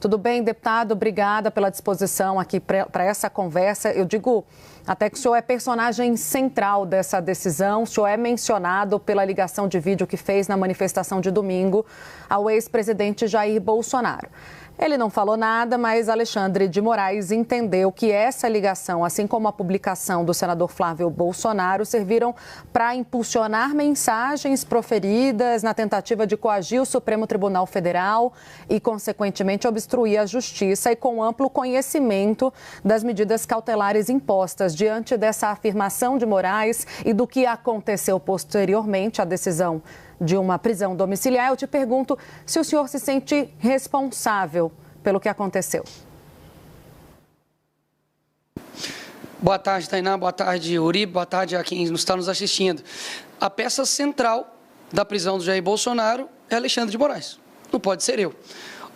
Tudo bem, deputado? Obrigada pela disposição aqui para essa conversa. Eu digo até que o senhor é personagem central dessa decisão. O senhor é mencionado pela ligação de vídeo que fez na manifestação de domingo ao ex-presidente Jair Bolsonaro. Ele não falou nada, mas Alexandre de Moraes entendeu que essa ligação, assim como a publicação do senador Flávio Bolsonaro, serviram para impulsionar mensagens proferidas na tentativa de coagir o Supremo Tribunal Federal e, consequentemente, obstruir a justiça e com amplo conhecimento das medidas cautelares impostas. Diante dessa afirmação de Moraes e do que aconteceu posteriormente à decisão de uma prisão domiciliar, eu te pergunto se o senhor se sente responsável pelo que aconteceu. Boa tarde, Tainá. Boa tarde, Uribe. Boa tarde a quem está nos assistindo. A peça central da prisão do Jair Bolsonaro é Alexandre de Moraes. Não pode ser eu.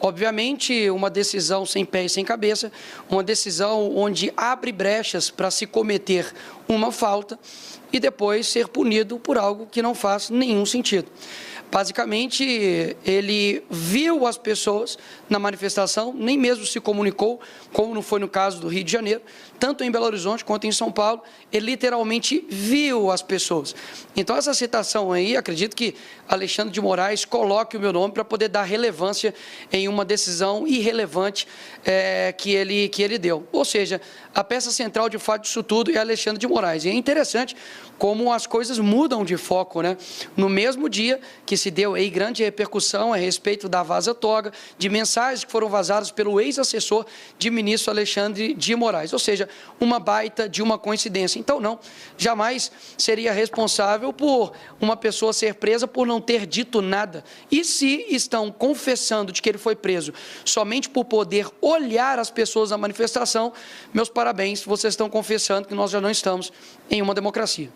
Obviamente, uma decisão sem pé e sem cabeça, uma decisão onde abre brechas para se cometer uma falta e depois ser punido por algo que não faz nenhum sentido. Basicamente, ele viu as pessoas na manifestação, nem mesmo se comunicou, como não foi no caso do Rio de Janeiro, tanto em Belo Horizonte quanto em São Paulo, ele literalmente viu as pessoas. Então, essa citação aí, acredito que Alexandre de Moraes coloque o meu nome para poder dar relevância em uma decisão irrelevante que ele deu. Ou seja, a peça central de fato disso tudo é Alexandre de Moraes. E é interessante como as coisas mudam de foco, né? No mesmo dia que se deu aí grande repercussão a respeito da vaza-toga, de mensagens que foram vazadas pelo ex-assessor de ministro Alexandre de Moraes. Ou seja, uma baita de uma coincidência. Então, não, jamais seria responsável por uma pessoa ser presa por não ter dito nada. E se estão confessando de que ele foi preso somente por poder olhar as pessoas na manifestação, meus parabéns, vocês estão confessando que nós já não estamos em uma democracia.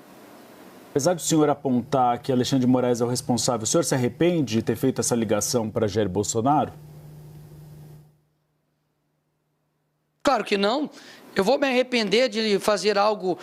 Apesar do senhor apontar que Alexandre de Moraes é o responsável, o senhor se arrepende de ter feito essa ligação para Jair Bolsonaro? Claro que não. Eu vou me arrepender de fazer algo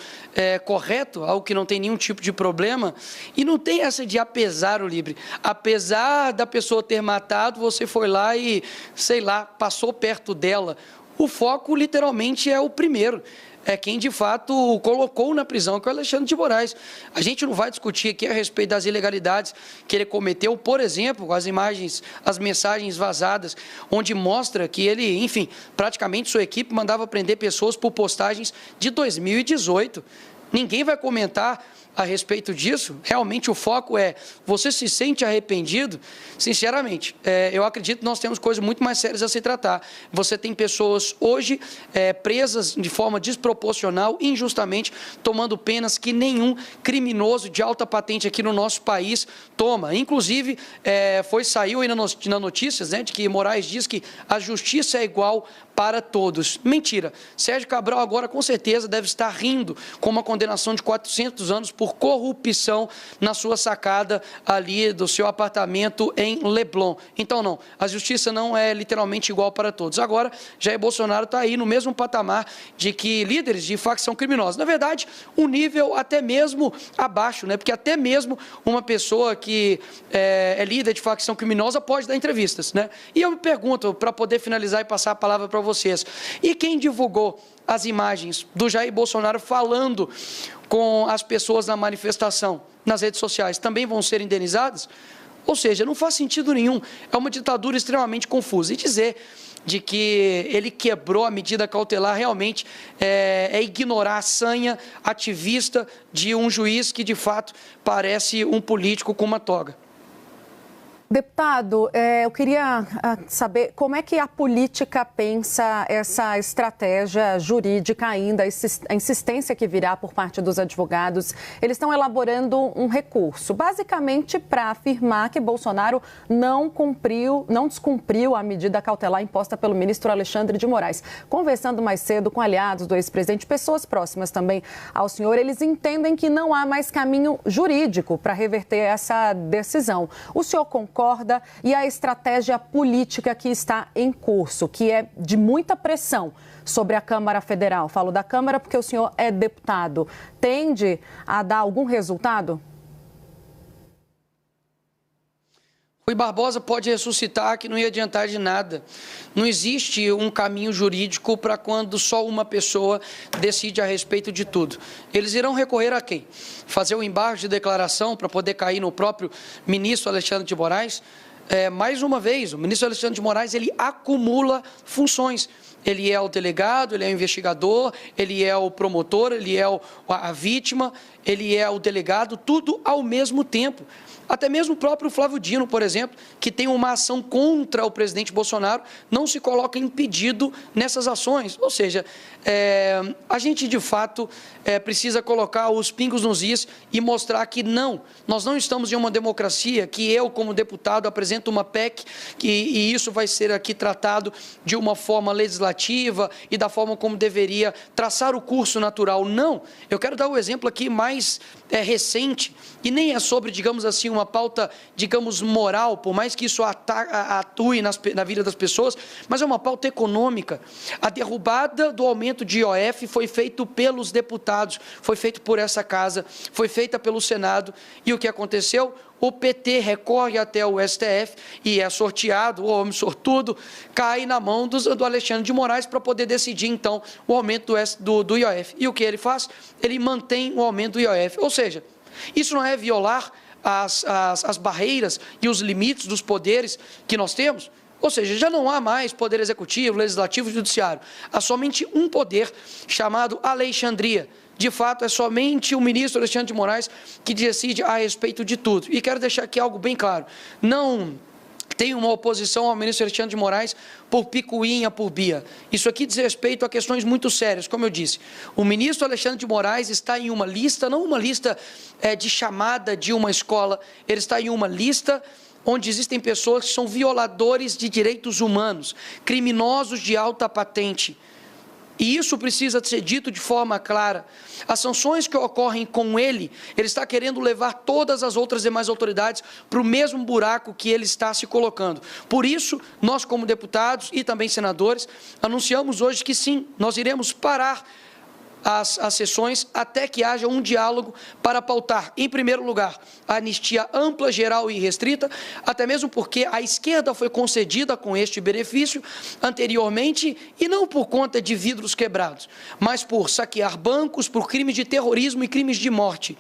correto, algo que não tem nenhum tipo de problema. E não tem essa de apesar, Uribe. Apesar da pessoa ter matado, você foi lá e, sei lá, passou perto dela. O foco, literalmente, é o primeiro. É quem, de fato, o colocou na prisão, que é o Alexandre de Moraes. A gente não vai discutir aqui a respeito das ilegalidades que ele cometeu, por exemplo, as imagens, as mensagens vazadas, onde mostra que ele, enfim, praticamente sua equipe mandava prender pessoas por postagens de 2018. Ninguém vai comentar a respeito disso. Realmente o foco é, você se sente arrependido? Sinceramente, eu acredito que nós temos coisas muito mais sérias a se tratar. Você tem pessoas hoje presas de forma desproporcional, injustamente, tomando penas que nenhum criminoso de alta patente aqui no nosso país toma. Inclusive, saiu aí na notícias, né, de que Moraes diz que a justiça é igual para todos. Mentira. Sérgio Cabral agora com certeza deve estar rindo com uma condenação de 400 anos por corrupção na sua sacada ali do seu apartamento em Leblon. Então não, a justiça não é literalmente igual para todos. Agora, Jair Bolsonaro está aí no mesmo patamar de que líderes de facção criminosa. Na verdade, um nível até mesmo abaixo, né? Porque até mesmo uma pessoa que é líder de facção criminosa pode dar entrevistas, né? E eu me pergunto, para poder finalizar e passar a palavra para vocês, e quem divulgou as imagens do Jair Bolsonaro falando com as pessoas na manifestação nas redes sociais, também vão ser indenizadas? Ou seja, não faz sentido nenhum, é uma ditadura extremamente confusa. E dizer de que ele quebrou a medida cautelar realmente é ignorar a sanha ativista de um juiz que, de fato, parece um político com uma toga. Deputado, eu queria saber como é que a política pensa essa estratégia jurídica ainda, a insistência que virá por parte dos advogados. Eles estão elaborando um recurso, basicamente para afirmar que Bolsonaro não descumpriu a medida cautelar imposta pelo ministro Alexandre de Moraes. Conversando mais cedo com aliados do ex-presidente, pessoas próximas também ao senhor, eles entendem que não há mais caminho jurídico para reverter essa decisão. O senhor concorda? E a estratégia política que está em curso, que é de muita pressão sobre a Câmara Federal, falo da Câmara porque o senhor é deputado, tende a dar algum resultado? Rui Barbosa pode ressuscitar que não ia adiantar de nada. Não existe um caminho jurídico para quando só uma pessoa decide a respeito de tudo. Eles irão recorrer a quem? Fazer o embargo de declaração para poder cair no próprio ministro Alexandre de Moraes? Mais uma vez, o ministro Alexandre de Moraes, ele acumula funções. Ele é o delegado, ele é o investigador, ele é o promotor, ele é a vítima, ele é o delegado, tudo ao mesmo tempo. Até mesmo o próprio Flávio Dino, por exemplo, que tem uma ação contra o presidente Bolsonaro, não se coloca impedido nessas ações. Ou seja, a gente, de fato, precisa colocar os pingos nos is e mostrar que não, nós não estamos em uma democracia que eu, como deputado, apresento uma PEC e isso vai ser aqui tratado de uma forma legislativa e da forma como deveria traçar o curso natural. Não, eu quero dar o exemplo aqui mais recente, e nem é sobre, digamos assim, uma pauta, digamos, moral, por mais que isso atue na vida das pessoas, mas é uma pauta econômica. A derrubada do aumento de IOF foi feito pelos deputados, foi feito por essa casa, foi feita pelo Senado, e o que aconteceu? O PT recorre até o STF e é sorteado, o homem sortudo, cai na mão do Alexandre de Moraes para poder decidir, então, o aumento do IOF. E o que ele faz? Ele mantém o aumento do IOF. Ou seja, isso não é violar as barreiras e os limites dos poderes que nós temos? Ou seja, já não há mais poder executivo, legislativo e judiciário. Há somente um poder chamado Alexandria. De fato, é somente o ministro Alexandre de Moraes que decide a respeito de tudo. E quero deixar aqui algo bem claro. Não tem uma oposição ao ministro Alexandre de Moraes por picuinha, por bia. Isso aqui diz respeito a questões muito sérias, como eu disse. O ministro Alexandre de Moraes está em uma lista, não uma lista de chamada de uma escola, ele está em uma lista onde existem pessoas que são violadores de direitos humanos, criminosos de alta patente. E isso precisa ser dito de forma clara. As sanções que ocorrem com ele está querendo levar todas as outras demais autoridades para o mesmo buraco que ele está se colocando. Por isso, nós como deputados e também senadores, anunciamos hoje que sim, nós iremos parar as sessões até que haja um diálogo para pautar, em primeiro lugar, a anistia ampla, geral e restrita, até mesmo porque a esquerda foi concedida com este benefício anteriormente e não por conta de vidros quebrados, mas por saquear bancos, por crimes de terrorismo e crimes de morte.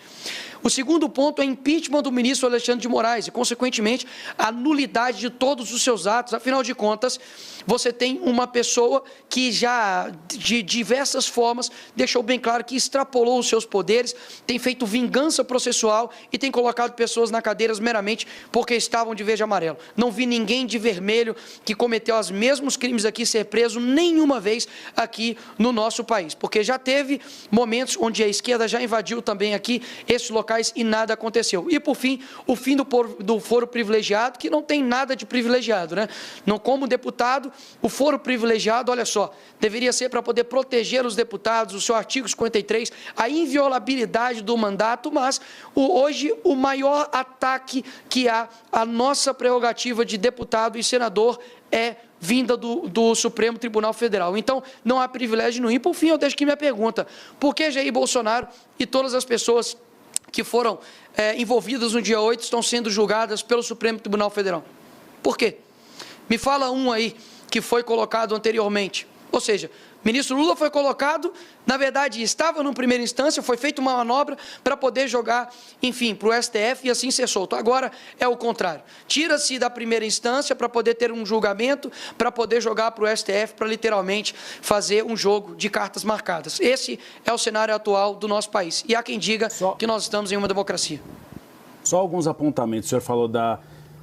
O segundo ponto é impeachment do ministro Alexandre de Moraes e, consequentemente, a nulidade de todos os seus atos. Afinal de contas, você tem uma pessoa que já, de diversas formas, deixou bem claro que extrapolou os seus poderes, tem feito vingança processual e tem colocado pessoas na cadeira meramente porque estavam de verde e amarelo. Não vi ninguém de vermelho que cometeu os mesmos crimes aqui ser preso nenhuma vez aqui no nosso país, porque já teve momentos onde a esquerda já invadiu também aqui esses locais e nada aconteceu. E, por fim, o fim do foro privilegiado, que não tem nada de privilegiado, né? Não, como deputado, o foro privilegiado, olha só, deveria ser para poder proteger os deputados, o seu artigo 53, a inviolabilidade do mandato, mas hoje o maior ataque que há à nossa prerrogativa de deputado e senador é vinda do Supremo Tribunal Federal. Então, não há privilégio nenhum. E, por fim, eu deixo aqui minha pergunta. Por que Jair Bolsonaro e todas as pessoas que foram envolvidas no dia 8 estão sendo julgadas pelo Supremo Tribunal Federal? Por quê? Me fala um aí que foi colocado anteriormente. Ou seja, o ministro Lula foi colocado, na verdade, estava numa primeira instância, foi feita uma manobra para poder jogar, enfim, para o STF e assim ser solto. Agora é o contrário. Tira-se da primeira instância para poder ter um julgamento, para poder jogar para o STF, para literalmente fazer um jogo de cartas marcadas. Esse é o cenário atual do nosso país. E há quem diga que nós estamos em uma democracia. Só alguns apontamentos. O senhor falou da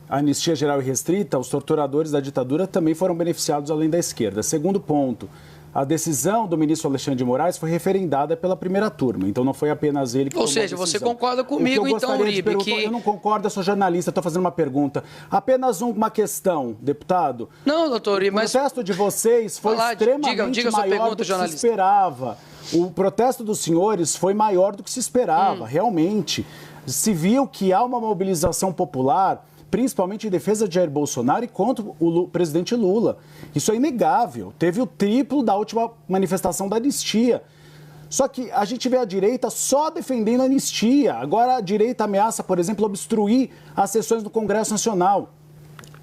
anistia geral e restrita, os torturadores da ditadura também foram beneficiados além da esquerda. Segundo ponto, a decisão do ministro Alexandre de Moraes foi referendada pela primeira turma, então não foi apenas ele que tomou a decisão. Ou seja, você concorda comigo, então, Uribe, que... Eu não concordo, eu sou jornalista, estou fazendo uma pergunta. Apenas uma questão, deputado. Não, doutor Uribe, mas... O protesto de vocês foi extremamente maior do que se esperava. O protesto dos senhores foi maior do que se esperava, realmente. Se viu que há uma mobilização popular, principalmente em defesa de Jair Bolsonaro e contra o presidente Lula. Isso é inegável. Teve o triplo da última manifestação da anistia. Só que a gente vê a direita só defendendo a anistia. Agora a direita ameaça, por exemplo, obstruir as sessões do Congresso Nacional.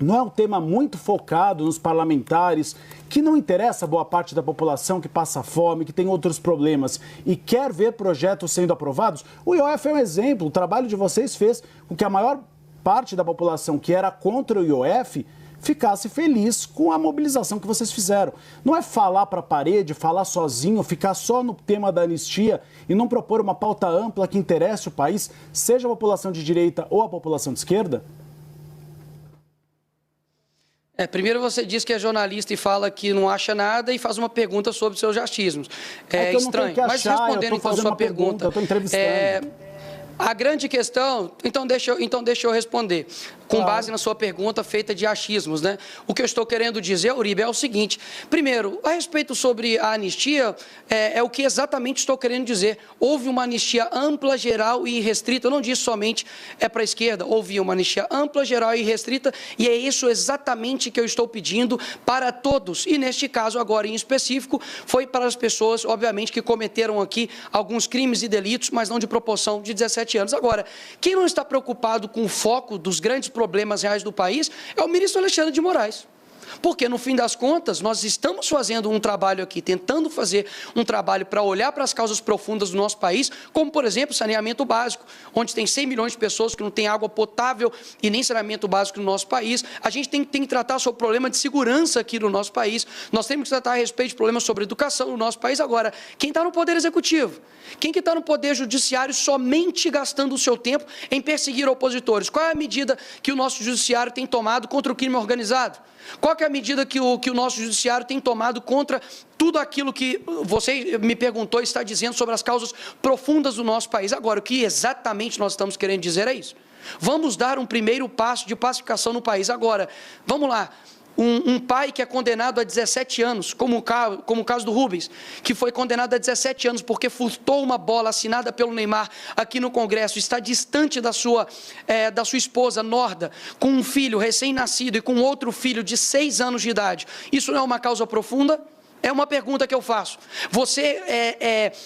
não é um tema muito focado nos parlamentares, que não interessa a boa parte da população que passa fome, que tem outros problemas e quer ver projetos sendo aprovados? O IOF é um exemplo. O trabalho de vocês fez com que a maior parte da população que era contra o IOF ficasse feliz com a mobilização que vocês fizeram. Não é falar para a parede, falar sozinho, ficar só no tema da anistia e não propor uma pauta ampla que interesse o país, seja a população de direita ou a população de esquerda? Primeiro você diz que é jornalista e fala que não acha nada e faz uma pergunta sobre seus achismos. É estranho. Mas respondendo então a sua pergunta, eu estou entrevistando. A grande questão, então deixa eu responder, com base na sua pergunta feita de achismos, né? O que eu estou querendo dizer, Uribe, é o seguinte: primeiro, a respeito sobre a anistia, é o que exatamente estou querendo dizer. Houve uma anistia ampla, geral e restrita, eu não disse somente para a esquerda, houve uma anistia ampla, geral e restrita, e é isso exatamente que eu estou pedindo para todos, e neste caso agora em específico, foi para as pessoas, obviamente, que cometeram aqui alguns crimes e delitos, mas não de proporção de 17 anos. Agora, quem não está preocupado com o foco dos grandes problemas reais do país é o ministro Alexandre de Moraes. Porque, no fim das contas, nós estamos fazendo um trabalho aqui, tentando fazer um trabalho para olhar para as causas profundas do nosso país, como, por exemplo, saneamento básico, onde tem 100 milhões de pessoas que não têm água potável e nem saneamento básico no nosso país. A gente tem que tratar sobre o problema de segurança aqui no nosso país. Nós temos que tratar a respeito de problemas sobre educação no nosso país. Agora, quem está no Poder Executivo? Quem que está no Poder Judiciário somente gastando o seu tempo em perseguir opositores? Qual é a medida que o nosso Judiciário tem tomado contra o crime organizado? Qual que é a medida que o nosso Judiciário tem tomado contra tudo aquilo que você me perguntou e está dizendo sobre as causas profundas do nosso país? Agora, o que exatamente nós estamos querendo dizer é isso. Vamos dar um primeiro passo de pacificação no país. Agora, vamos lá. Um pai que é condenado a 17 anos, como o caso do Rubens, que foi condenado a 17 anos porque furtou uma bola assinada pelo Neymar aqui no Congresso, está distante da sua esposa, Norda, com um filho recém-nascido e com outro filho de 6 anos de idade. Isso não é uma causa profunda? É uma pergunta que eu faço. Você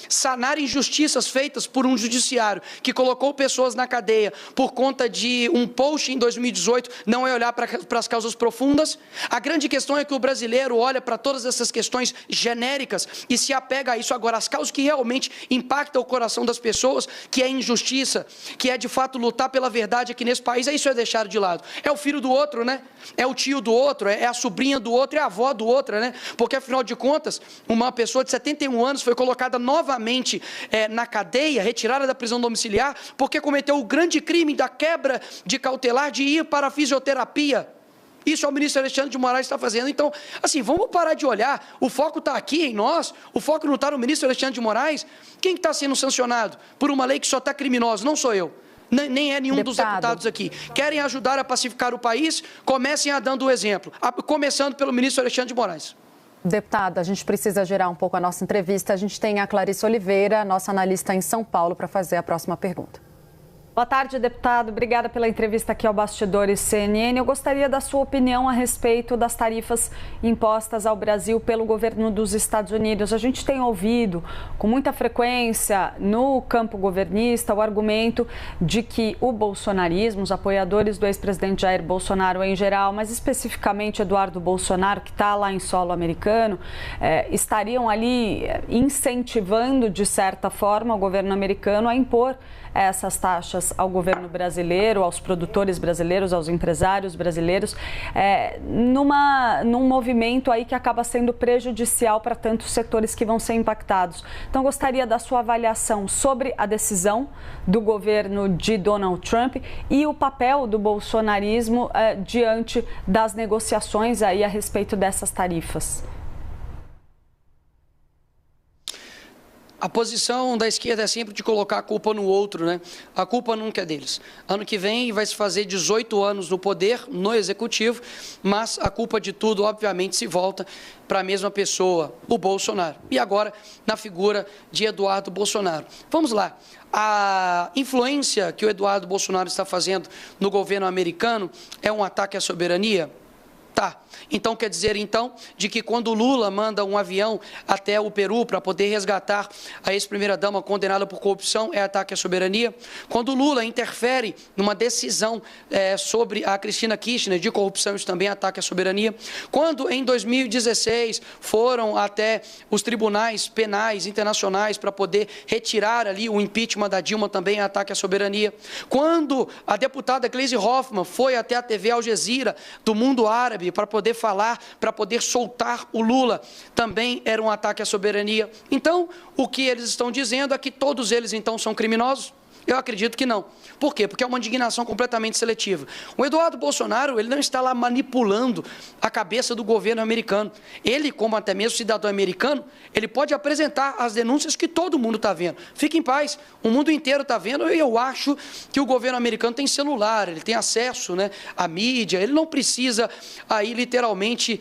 sanar injustiças feitas por um judiciário que colocou pessoas na cadeia por conta de um post em 2018 não é olhar para as causas profundas? A grande questão é que o brasileiro olha para todas essas questões genéricas e se apega a isso. Agora, as causas que realmente impactam o coração das pessoas, que é injustiça, que é de fato lutar pela verdade aqui nesse país, isso é deixar de lado. É o filho do outro, né? É o tio do outro, é a sobrinha do outro, é a avó do outro, né? Porque, afinal de contas, uma pessoa de 71 anos foi colocada novamente na cadeia, retirada da prisão domiciliar, porque cometeu o grande crime da quebra de cautelar de ir para a fisioterapia. Isso é o ministro Alexandre de Moraes está fazendo. Então, assim, vamos parar de olhar. O foco está aqui em nós, o foco não está no ministro Alexandre de Moraes. Quem está sendo sancionado por uma lei que só está criminosa? Não sou eu. Nem é nenhum dos deputados aqui. Querem ajudar a pacificar o país? Comecem a dando o exemplo, começando pelo ministro Alexandre de Moraes. Deputada, a gente precisa gerar um pouco a nossa entrevista. A gente tem a Clarice Oliveira, nossa analista em São Paulo, para fazer a próxima pergunta. Boa tarde, deputado. Obrigada pela entrevista aqui ao Bastidores CNN. Eu gostaria da sua opinião a respeito das tarifas impostas ao Brasil pelo governo dos Estados Unidos. A gente tem ouvido com muita frequência no campo governista o argumento de que o bolsonarismo, os apoiadores do ex-presidente Jair Bolsonaro em geral, mas especificamente Eduardo Bolsonaro, que está lá em solo americano, estariam ali incentivando, de certa forma, o governo americano a impor essas taxas ao governo brasileiro, aos produtores brasileiros, aos empresários brasileiros, num movimento aí que acaba sendo prejudicial para tantos setores que vão ser impactados. Então, gostaria da sua avaliação sobre a decisão do governo de Donald Trump e o papel do bolsonarismo diante das negociações aí a respeito dessas tarifas. A posição da esquerda é sempre de colocar a culpa no outro, né? A culpa nunca é deles. Ano que vem vai se fazer 18 anos no poder, no executivo, mas a culpa de tudo, obviamente, se volta para a mesma pessoa, o Bolsonaro. E agora, na figura de Eduardo Bolsonaro. Vamos lá. A influência que o Eduardo Bolsonaro está fazendo no governo americano é um ataque à soberania? Tá. Então, quer dizer, então, de que quando o Lula manda um avião até o Peru para poder resgatar a ex-primeira-dama condenada por corrupção, é ataque à soberania? Quando o Lula interfere numa decisão sobre a Cristina Kirchner de corrupção, isso também é ataque à soberania? Quando, em 2016, foram até os tribunais penais internacionais para poder retirar ali o impeachment da Dilma, também é ataque à soberania? Quando a deputada Gleisi Hoffmann foi até a TV Al Jazeera do mundo árabe para poder falar, para poder soltar o Lula, também era um ataque à soberania. Então, o que eles estão dizendo é que todos eles, então, são criminosos? Eu acredito que não. Por quê? Porque é uma indignação completamente seletiva. O Eduardo Bolsonaro, ele não está lá manipulando a cabeça do governo americano. Ele, como até mesmo cidadão americano, ele pode apresentar as denúncias que todo mundo está vendo. Fique em paz, o mundo inteiro está vendo, e eu acho que o governo americano tem celular, ele tem acesso, né, à mídia, ele não precisa aí literalmente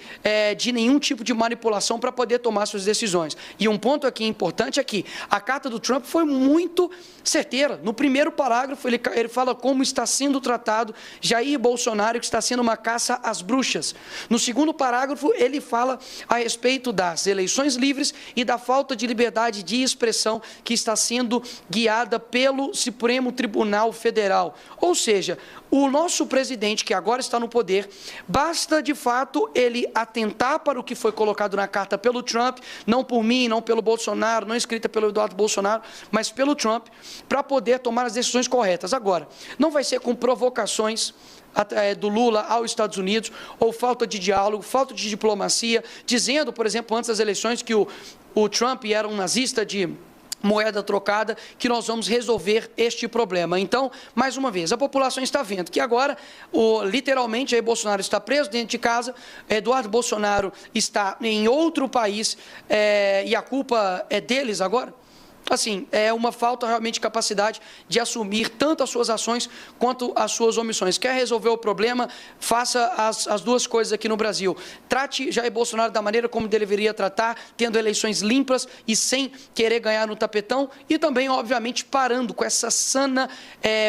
de nenhum tipo de manipulação para poder tomar suas decisões. E um ponto aqui importante é que a carta do Trump foi muito certeira. No primeiro parágrafo, ele fala como está sendo tratado Jair Bolsonaro, que está sendo uma caça às bruxas. No segundo parágrafo, ele fala a respeito das eleições livres e da falta de liberdade de expressão que está sendo guiada pelo Supremo Tribunal Federal. Ou seja, o nosso presidente, que agora está no poder, basta, de fato, ele atentar para o que foi colocado na carta pelo Trump, não por mim, não pelo Bolsonaro, não escrita pelo Eduardo Bolsonaro, mas pelo Trump, para poder tomar as decisões corretas. Agora, não vai ser com provocações do Lula aos Estados Unidos, ou falta de diálogo, falta de diplomacia, dizendo, por exemplo, antes das eleições, que o Trump era um nazista de moeda trocada, que nós vamos resolver este problema. Então, mais uma vez, a população está vendo que agora, literalmente, Jair Bolsonaro está preso dentro de casa, Eduardo Bolsonaro está em outro país, e a culpa é deles agora? Assim, é uma falta realmente de capacidade de assumir tanto as suas ações quanto as suas omissões. Quer resolver o problema? Faça as duas coisas aqui no Brasil. Trate Jair Bolsonaro da maneira como deveria tratar, tendo eleições limpas e sem querer ganhar no tapetão, e também, obviamente, parando com essa sana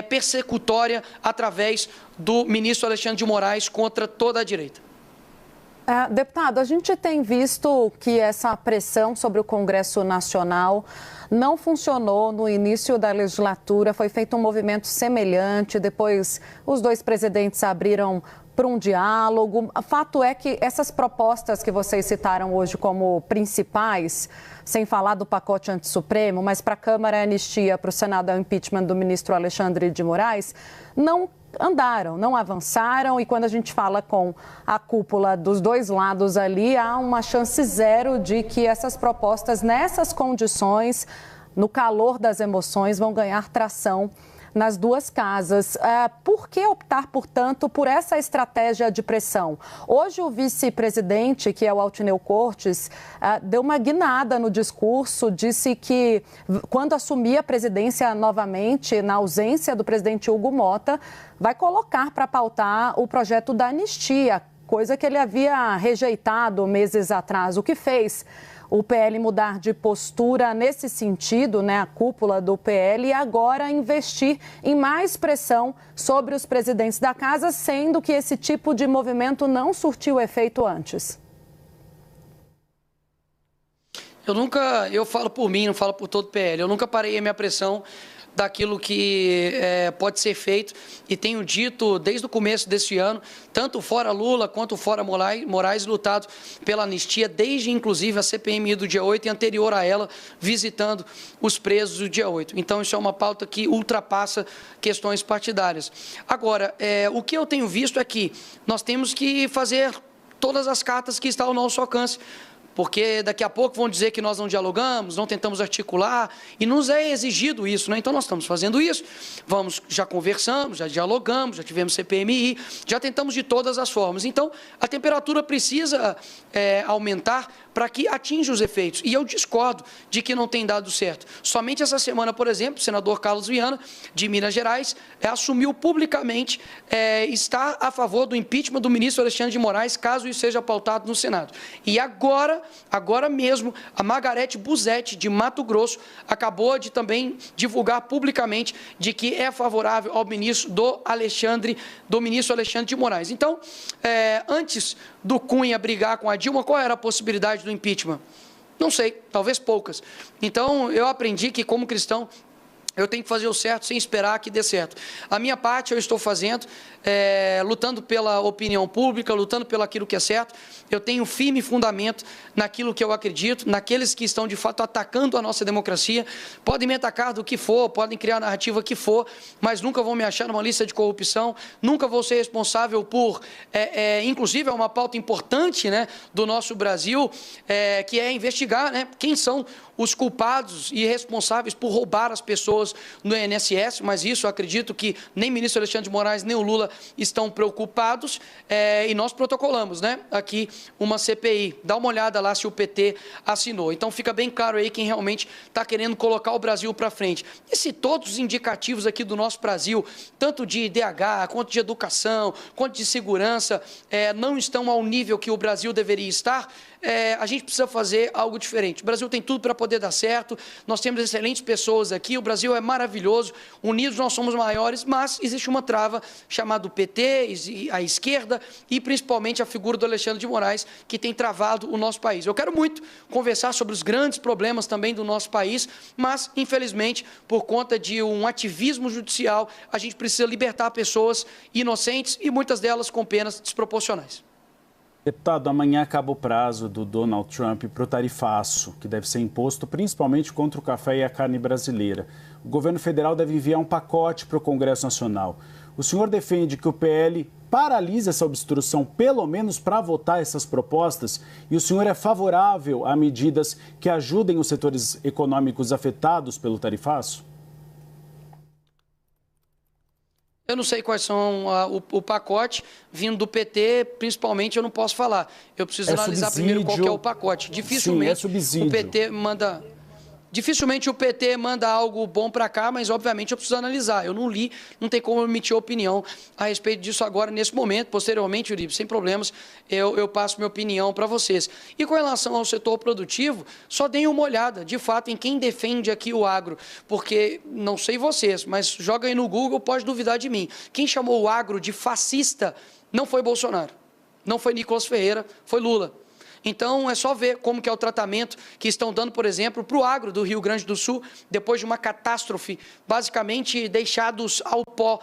persecutória através do ministro Alexandre de Moraes contra toda a direita. Deputado, a gente tem visto que essa pressão sobre o Congresso Nacional não funcionou no início da legislatura, foi feito um movimento semelhante, depois os dois presidentes abriram para um diálogo. O fato é que essas propostas que vocês citaram hoje como principais, sem falar do pacote antissupremo, mas para a Câmara é anistia, para o Senado é o impeachment do ministro Alexandre de Moraes, não andaram, não avançaram, e quando a gente fala com a cúpula dos dois lados ali, há uma chance zero de que essas propostas, nessas condições, no calor das emoções, vão ganhar tração nas duas casas. Por que optar, portanto, por essa estratégia de pressão? Hoje o vice-presidente, que é o Altineu Cortes, deu uma guinada no discurso, disse que quando assumir a presidência novamente, na ausência do presidente Hugo Motta, vai colocar para pautar o projeto da anistia, coisa que ele havia rejeitado meses atrás. O que fez o PL mudar de postura nesse sentido, né, a cúpula do PL, e agora investir em mais pressão sobre os presidentes da casa, sendo que esse tipo de movimento não surtiu efeito antes? Eu falo por mim, não falo por todo o PL, eu nunca parei a minha pressão daquilo que pode ser feito, e tenho dito desde o começo deste ano, tanto fora Lula quanto fora Moraes, lutado pela anistia, desde inclusive a CPMI do dia 8 e anterior a ela, visitando os presos do dia 8. Então, isso é uma pauta que ultrapassa questões partidárias. Agora, o que eu tenho visto é que nós temos que fazer todas as cartas que estão ao nosso alcance, porque daqui a pouco vão dizer que nós não dialogamos, não tentamos articular, e nos é exigido isso, né? Então nós estamos fazendo isso, já conversamos, já dialogamos, já tivemos CPMI, já tentamos de todas as formas. Então a temperatura precisa aumentar para que atinja os efeitos. E eu discordo de que não tem dado certo. Somente essa semana, por exemplo, o senador Carlos Viana, de Minas Gerais, assumiu publicamente está a favor do impeachment do ministro Alexandre de Moraes, caso isso seja pautado no Senado. E agora agora mesmo, a Margarete Busetti, de Mato Grosso, acabou de também divulgar publicamente de que é favorável ao ministro ministro Alexandre de Moraes. Então, antes do Cunha brigar com a Dilma, qual era a possibilidade do impeachment? Não sei, talvez poucas. Então, eu aprendi que, como cristão, eu tenho que fazer o certo sem esperar que dê certo. A minha parte eu estou fazendo, lutando pela opinião pública, lutando pelo aquilo que é certo. Eu tenho firme fundamento naquilo que eu acredito, naqueles que estão, de fato, atacando a nossa democracia. Podem me atacar do que for, podem criar a narrativa que for, mas nunca vão me achar numa lista de corrupção, nunca vou ser responsável por, inclusive, é uma pauta importante, né, do nosso Brasil, que é investigar, né, quem são os culpados e responsáveis por roubar as pessoas no INSS, mas isso eu acredito que nem o ministro Alexandre de Moraes, nem o Lula estão preocupados, e nós protocolamos, né, aqui uma CPI. Dá uma olhada lá se o PT assinou. Então fica bem claro aí quem realmente está querendo colocar o Brasil para frente. E se todos os indicativos aqui do nosso Brasil, tanto de IDH, quanto de educação, quanto de segurança, não estão ao nível que o Brasil deveria estar, a gente precisa fazer algo diferente. O Brasil tem tudo para poder dar certo, nós temos excelentes pessoas aqui, o Brasil é maravilhoso, unidos nós somos maiores, mas existe uma trava chamada PT, a esquerda e principalmente a figura do Alexandre de Moraes, que tem travado o nosso país. Eu quero muito conversar sobre os grandes problemas também do nosso país, mas, infelizmente, por conta de um ativismo judicial, a gente precisa libertar pessoas inocentes e muitas delas com penas desproporcionais. Deputado, amanhã acaba o prazo do Donald Trump para o tarifaço, que deve ser imposto principalmente contra o café e a carne brasileira. O governo federal deve enviar um pacote para o Congresso Nacional. O senhor defende que o PL paralise essa obstrução, pelo menos para votar essas propostas? E o senhor é favorável a medidas que ajudem os setores econômicos afetados pelo tarifaço? Eu não sei quais são o pacote vindo do PT, principalmente eu não posso falar. Eu preciso analisar primeiro qual que é o pacote. Dificilmente o PT manda... Dificilmente o PT manda algo bom para cá, mas obviamente eu preciso analisar. Eu não li, não tem como emitir opinião a respeito disso agora, nesse momento. Posteriormente, Uribe, sem problemas, eu passo minha opinião para vocês. E com relação ao setor produtivo, só deem uma olhada, de fato, em quem defende aqui o agro. Porque, não sei vocês, mas joga aí no Google, pode duvidar de mim. Quem chamou o agro de fascista não foi Bolsonaro, não foi Nicolas Ferreira, foi Lula. Então, é só ver como que é o tratamento que estão dando, por exemplo, para o agro do Rio Grande do Sul, depois de uma catástrofe, basicamente deixados ao pó,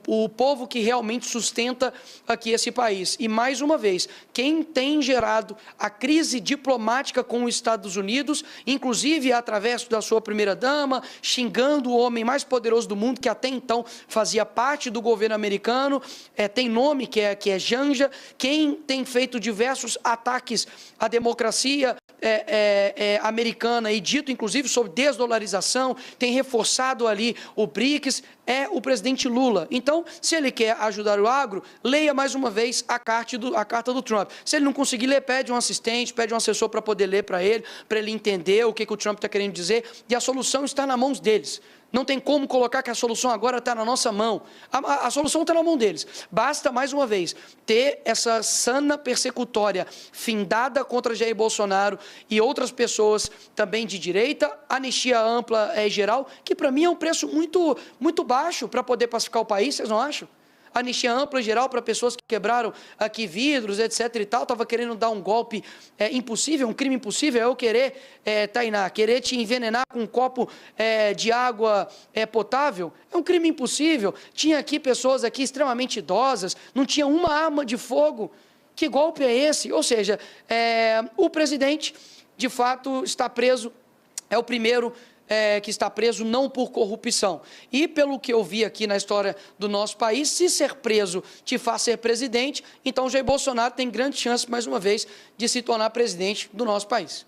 o povo que realmente sustenta aqui esse país. E, mais uma vez, quem tem gerado a crise diplomática com os Estados Unidos, inclusive através da sua primeira-dama, xingando o homem mais poderoso do mundo, que até então fazia parte do governo americano, tem nome que é Janja, quem tem feito diversos ataques à democracia americana e dito, inclusive, sobre desdolarização, tem reforçado ali o BRICS, é o presidente Lula. Então, se ele quer ajudar o agro, leia mais uma vez a carta do Trump. Se ele não conseguir ler, pede um assistente, pede um assessor para poder ler para ele entender o que o Trump está querendo dizer, e a solução está nas mãos deles. Não tem como colocar que a solução agora está na nossa mão. A solução está na mão deles. Basta, mais uma vez, ter essa sana persecutória findada contra Jair Bolsonaro e outras pessoas também de direita, anistia ampla geral, que para mim é um preço muito, muito baixo para poder pacificar o país, vocês não acham? Anistia ampla e geral para pessoas que quebraram aqui vidros, etc. e tal, estava querendo dar um golpe impossível, um crime impossível, eu querer, Tainá, querer te envenenar com um copo de água potável, é um crime impossível. Tinha aqui pessoas aqui extremamente idosas, não tinha uma arma de fogo. Que golpe é esse? Ou seja, o presidente, de fato, está preso, é o primeiro que está preso não por corrupção. E pelo que eu vi aqui na história do nosso país, se ser preso te faz ser presidente, então Jair Bolsonaro tem grande chance, mais uma vez, de se tornar presidente do nosso país.